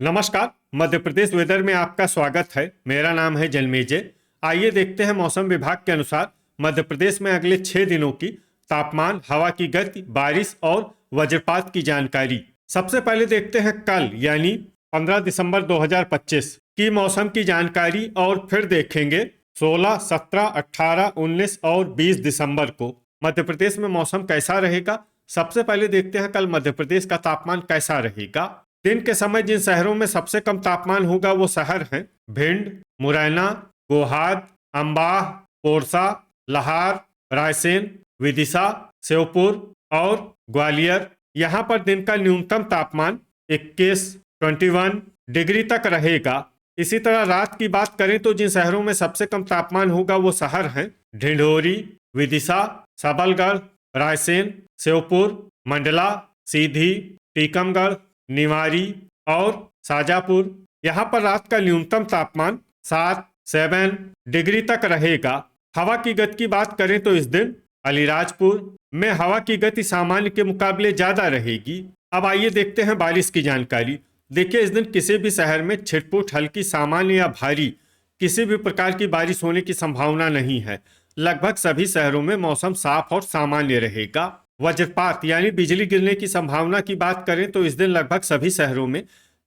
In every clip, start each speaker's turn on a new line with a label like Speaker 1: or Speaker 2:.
Speaker 1: नमस्कार। मध्य प्रदेश वेदर में आपका स्वागत है। मेरा नाम है जन्मेजय। आइए देखते हैं मौसम विभाग के अनुसार मध्य प्रदेश में अगले 6 दिनों की तापमान, हवा की गति, बारिश और वज्रपात की जानकारी। सबसे पहले देखते हैं कल यानी 15 दिसंबर 2025 की मौसम की जानकारी और फिर देखेंगे 16, 17, 18, 19 और 20 दिसंबर को मध्य प्रदेश में मौसम कैसा रहेगा। सबसे पहले देखते हैं कल मध्य प्रदेश का तापमान कैसा रहेगा। दिन के समय जिन शहरों में सबसे कम तापमान होगा वो शहर हैं भिंड, मुरैना, गोहाद, अम्बाह, पोरसा, लाहार, रायसेन, विदिशा, श्योपुर और ग्वालियर। यहाँ पर दिन का न्यूनतम तापमान 21, 21 डिग्री तक रहेगा। इसी तरह रात की बात करें तो जिन शहरों में सबसे कम तापमान होगा वो शहर हैं ढिंढोरी, विदिशा, सबलगढ़, रायसेन, श्योपुर, मंडला, सीधी, टीकमगढ़, निवारी और शाजापुर। यहाँ पर रात का न्यूनतम तापमान 7 डिग्री तक रहेगा। हवा की गति की बात करें तो इस दिन अलीराजपुर में हवा की गति सामान्य के मुकाबले ज्यादा रहेगी। अब आइए देखते हैं बारिश की जानकारी। देखिए, इस दिन किसी भी शहर में छिटपुट, हल्की, सामान्य या भारी किसी भी प्रकार की बारिश होने की संभावना नहीं है। लगभग सभी शहरों में मौसम साफ और सामान्य रहेगा। वज्रपात यानी बिजली गिरने की संभावना की बात करें तो इस दिन लगभग सभी शहरों में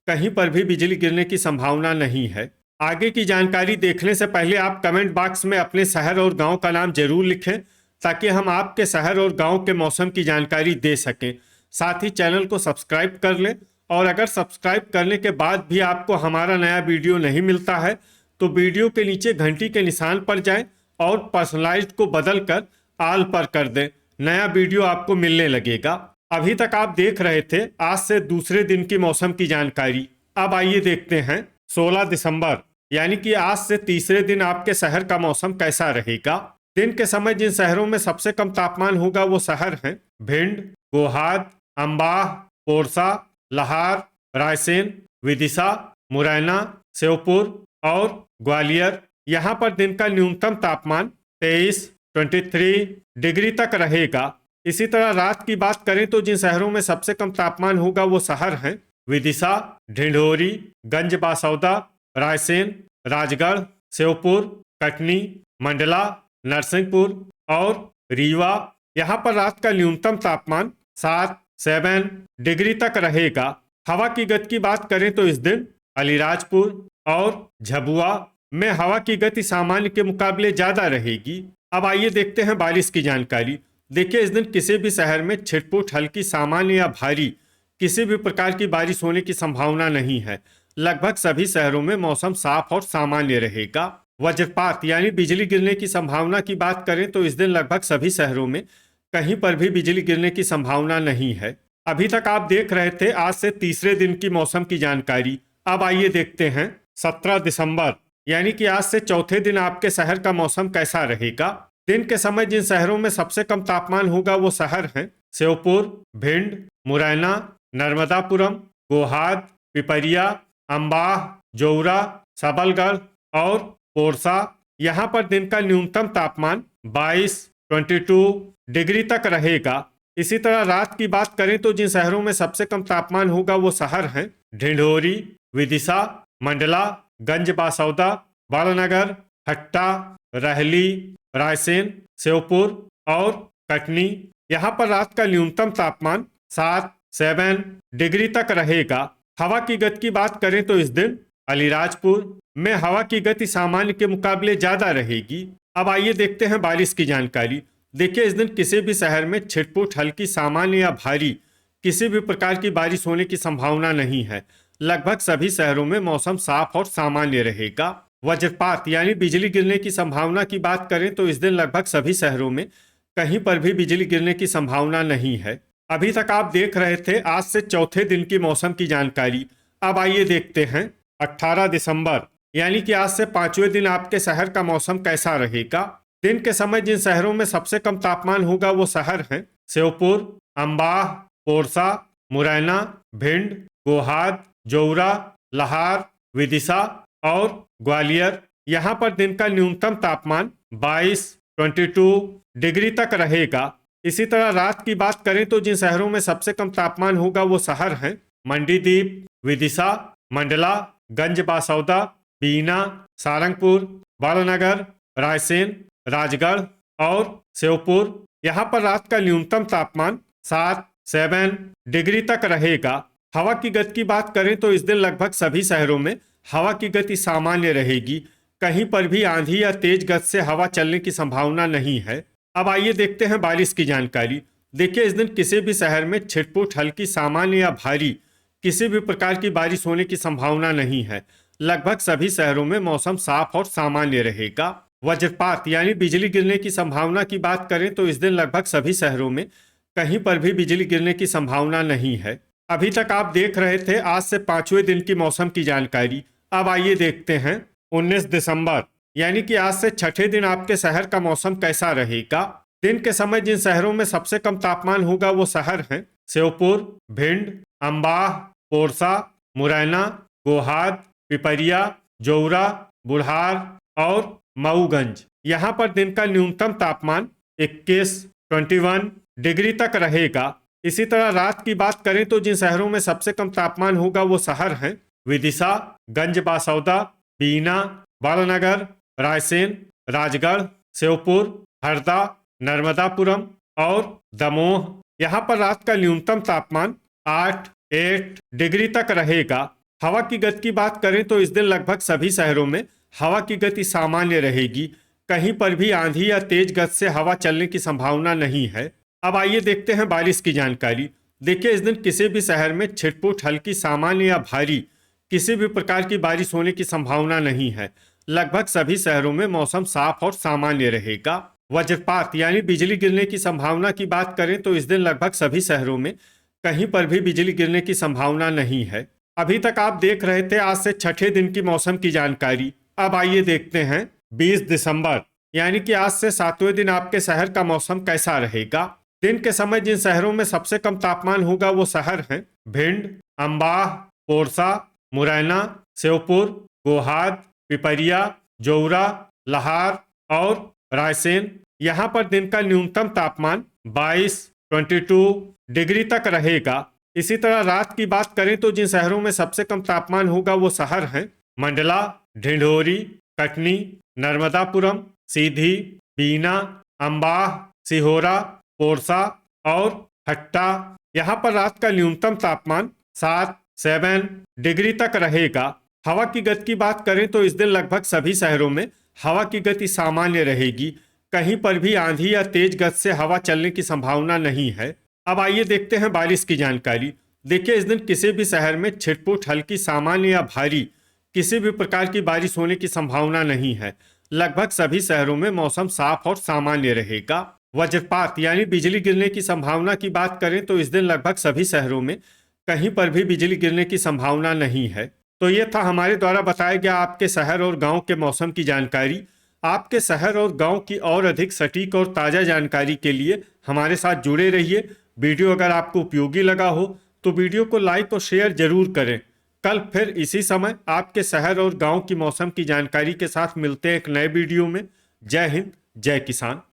Speaker 1: कहीं पर भी बिजली गिरने की संभावना नहीं है। आगे की जानकारी देखने से पहले आप कमेंट बॉक्स में अपने शहर और गांव का नाम जरूर लिखें ताकि हम आपके शहर और गांव के मौसम की जानकारी दे सकें। साथ ही चैनल को सब्सक्राइब कर लें और अगर सब्सक्राइब करने के बाद भी आपको हमारा नया वीडियो नहीं मिलता है तो वीडियो के नीचे घंटी के निशान पर जाएं और पर्सनलाइज्ड को बदल कर आल पर कर दें। नया वीडियो आपको मिलने लगेगा। अभी तक आप देख रहे थे आज से दूसरे दिन की मौसम की जानकारी। अब आइए देखते हैं 16 दिसंबर यानी कि आज से तीसरे दिन आपके शहर का मौसम कैसा रहेगा। दिन के समय जिन शहरों में सबसे कम तापमान होगा वो शहर हैं भिंड, गोहाद, अम्बाह, पोरसा, लाहार, रायसेन, विदिशा, मुरैना, श्योपुर और ग्वालियर। यहाँ पर दिन का न्यूनतम तापमान 23, 23 डिग्री तक रहेगा। इसी तरह रात की बात करें तो जिन शहरों में सबसे कम तापमान होगा वो शहर हैं विदिशा, ढिंढोरी, गंजबासौदा, रायसेन, राजगढ़, श्योपुर, कटनी, मंडला, नरसिंहपुर और रीवा। यहाँ पर रात का न्यूनतम तापमान 7 डिग्री तक रहेगा। हवा की गति की बात करें तो इस दिन अलीराजपुर और झबुआ में हवा की गति सामान्य के मुकाबले ज्यादा रहेगी। अब आइए देखते हैं बारिश की जानकारी। देखिए, इस दिन किसी भी शहर में छिटपुट, हल्की, सामान्य या भारी किसी भी प्रकार की बारिश होने की संभावना नहीं है। लगभग सभी शहरों में मौसम साफ और सामान्य रहेगा। वज्रपात यानी बिजली गिरने की संभावना की बात करें तो इस दिन लगभग सभी शहरों में कहीं पर भी बिजली गिरने की संभावना नहीं है। अभी तक आप देख रहे थे आज से तीसरे दिन की मौसम की जानकारी। अब आइए देखते हैं 17 दिसंबर यानी कि आज से चौथे दिन आपके शहर का मौसम कैसा रहेगा। दिन के समय जिन शहरों में सबसे कम तापमान होगा वो शहर हैं श्योपुर, भिंड, मुरैना, नर्मदापुरम, गोहाद, पिपरिया, अम्बाह, जौरा, सबलगढ़ और पोरसा। यहाँ पर दिन का न्यूनतम तापमान 22, 22 डिग्री तक रहेगा। इसी तरह रात की बात करें तो जिन शहरों में सबसे कम तापमान होगा वो शहर हैं ढिंढोरी, विदिशा, मंडला, गंजबासौदा, बड़नगर, हट्टा, रहली, रायसेन, श्योपुर और कटनी। यहाँ पर रात का न्यूनतम तापमान 7 डिग्री तक रहेगा। हवा की गति की बात करें तो इस दिन अलीराजपुर में हवा की गति सामान्य के मुकाबले ज्यादा रहेगी। अब आइए देखते हैं बारिश की जानकारी। देखिए, इस दिन किसी भी शहर में छिटपुट, हल्की, सामान्य या भारी किसी भी प्रकार की बारिश होने की संभावना नहीं है। लगभग सभी शहरों में मौसम साफ और सामान्य रहेगा। वज्रपात यानी बिजली गिरने की संभावना की बात करें तो इस दिन लगभग सभी शहरों में कहीं पर भी बिजली गिरने की संभावना नहीं है। अभी तक आप देख रहे थे आज से चौथे दिन की मौसम की जानकारी। अब आइए देखते हैं 18 दिसंबर यानी कि आज से पांचवें दिन आपके शहर का मौसम कैसा रहेगा। दिन के समय जिन शहरों में सबसे कम तापमान होगा वो शहर हैं श्योपुर, अम्बाह, पोरसा, मुरैना, भिंड, गोहाद, जौरा, लाहार, विदिशा और ग्वालियर। यहाँ पर दिन का न्यूनतम तापमान 22, 22 डिग्री तक रहेगा। इसी तरह रात की बात करें तो जिन शहरों में सबसे कम तापमान होगा वो शहर हैं मंडीदीप, विदिशा, मंडला, गंज बासौदा, बीना, सारंगपुर, बड़नगर, रायसेन, राजगढ़ और श्योपुर। यहाँ पर रात का न्यूनतम तापमान 7 डिग्री तक रहेगा। हवा की गति की बात करें तो इस दिन लगभग सभी शहरों में हवा की गति सामान्य रहेगी। कहीं पर भी आंधी या तेज गति से हवा चलने की संभावना नहीं है। अब आइए देखते हैं बारिश की जानकारी। देखिए, इस दिन किसी भी शहर में छिटपुट, हल्की, सामान्य या भारी किसी भी प्रकार की बारिश होने की संभावना नहीं है। लगभग सभी शहरों में मौसम साफ और सामान्य रहेगा। वज्रपात यानी बिजली गिरने की संभावना की बात करें तो इस दिन लगभग सभी शहरों में कहीं पर भी बिजली गिरने की संभावना नहीं है। अभी तक आप देख रहे थे आज से 5वें दिन की मौसम की जानकारी। अब आइए देखते हैं 19 दिसंबर यानी कि आज से छठे दिन आपके शहर का मौसम कैसा रहेगा। दिन के समय जिन शहरों में सबसे कम तापमान होगा वो शहर हैं श्योपुर, भिंड, अम्बाह, पोरसा, मुरैना, गोहाद, पिपरिया, जौरा, बुढ़ार और मऊगंज। यहाँ पर दिन का न्यूनतम तापमान 21 डिग्री तक रहेगा। इसी तरह रात की बात करें तो जिन शहरों में सबसे कम तापमान होगा वो शहर हैं विदिशा, गंज बासौदा, बीना, बड़नगर, रायसेन, राजगढ़, श्योपुर, हरदा, नर्मदापुरम और दमोह। यहाँ पर रात का न्यूनतम तापमान 8 डिग्री तक रहेगा। हवा की गति की बात करें तो इस दिन लगभग सभी शहरों में हवा की गति सामान्य रहेगी। कहीं पर भी आंधी या तेज गति से हवा चलने की संभावना नहीं है। अब आइए देखते हैं बारिश की जानकारी। देखिए, इस दिन किसी भी शहर में छिटपुट, हल्की, सामान्य या भारी किसी भी प्रकार की बारिश होने की संभावना नहीं है। लगभग सभी शहरों में मौसम साफ और सामान्य रहेगा। वज्रपात यानी बिजली गिरने की संभावना की बात करें तो इस दिन लगभग सभी शहरों में कहीं पर भी बिजली गिरने की संभावना नहीं है। अभी तक आप देख रहे थे आज से छठे दिन की मौसम की जानकारी। अब आइए देखते हैं 20 दिसंबर यानी कि आज से 7वें दिन आपके शहर का मौसम कैसा रहेगा। दिन के समय जिन शहरों में सबसे कम तापमान होगा वो शहर हैं भिंड, अम्बाह, पोरसा, मुरैना, श्योपुर, गोहाद, पिपरिया, जौरा, लहार और रायसेन। यहाँ पर दिन का न्यूनतम तापमान 22 डिग्री तक रहेगा। इसी तरह रात की बात करें तो जिन शहरों में सबसे कम तापमान होगा वो शहर हैं मंडला, ढिंढोरी, कटनी, नर्मदापुरम, सीधी, बीना, अम्बाह, सिहोरा, पोरसा और हट्टा। यहाँ पर रात का न्यूनतम तापमान 7 डिग्री तक रहेगा। हवा की गति की बात करें तो इस दिन लगभग सभी शहरों में हवा की गति सामान्य रहेगी। कहीं पर भी आंधी या तेज गति से हवा चलने की संभावना नहीं है। अब आइए देखते हैं बारिश की जानकारी। देखिए, इस दिन किसी भी शहर में छिटपुट, हल्की, सामान्य या भारी किसी भी प्रकार की बारिश होने की संभावना नहीं है। लगभग सभी शहरों में मौसम साफ और सामान्य रहेगा। वज्रपात यानी बिजली गिरने की संभावना की बात करें तो इस दिन लगभग सभी शहरों में कहीं पर भी बिजली गिरने की संभावना नहीं है। तो ये था हमारे द्वारा बताया गया आपके शहर और गांव के मौसम की जानकारी। आपके शहर और गांव की और अधिक सटीक और ताज़ा जानकारी के लिए हमारे साथ जुड़े रहिए। वीडियो अगर आपको उपयोगी लगा हो तो वीडियो को लाइक और शेयर जरूर करें। कल फिर इसी समय आपके शहर और गांव की मौसम की जानकारी के साथ मिलते हैं एक नए वीडियो में। जय हिंद, जय किसान।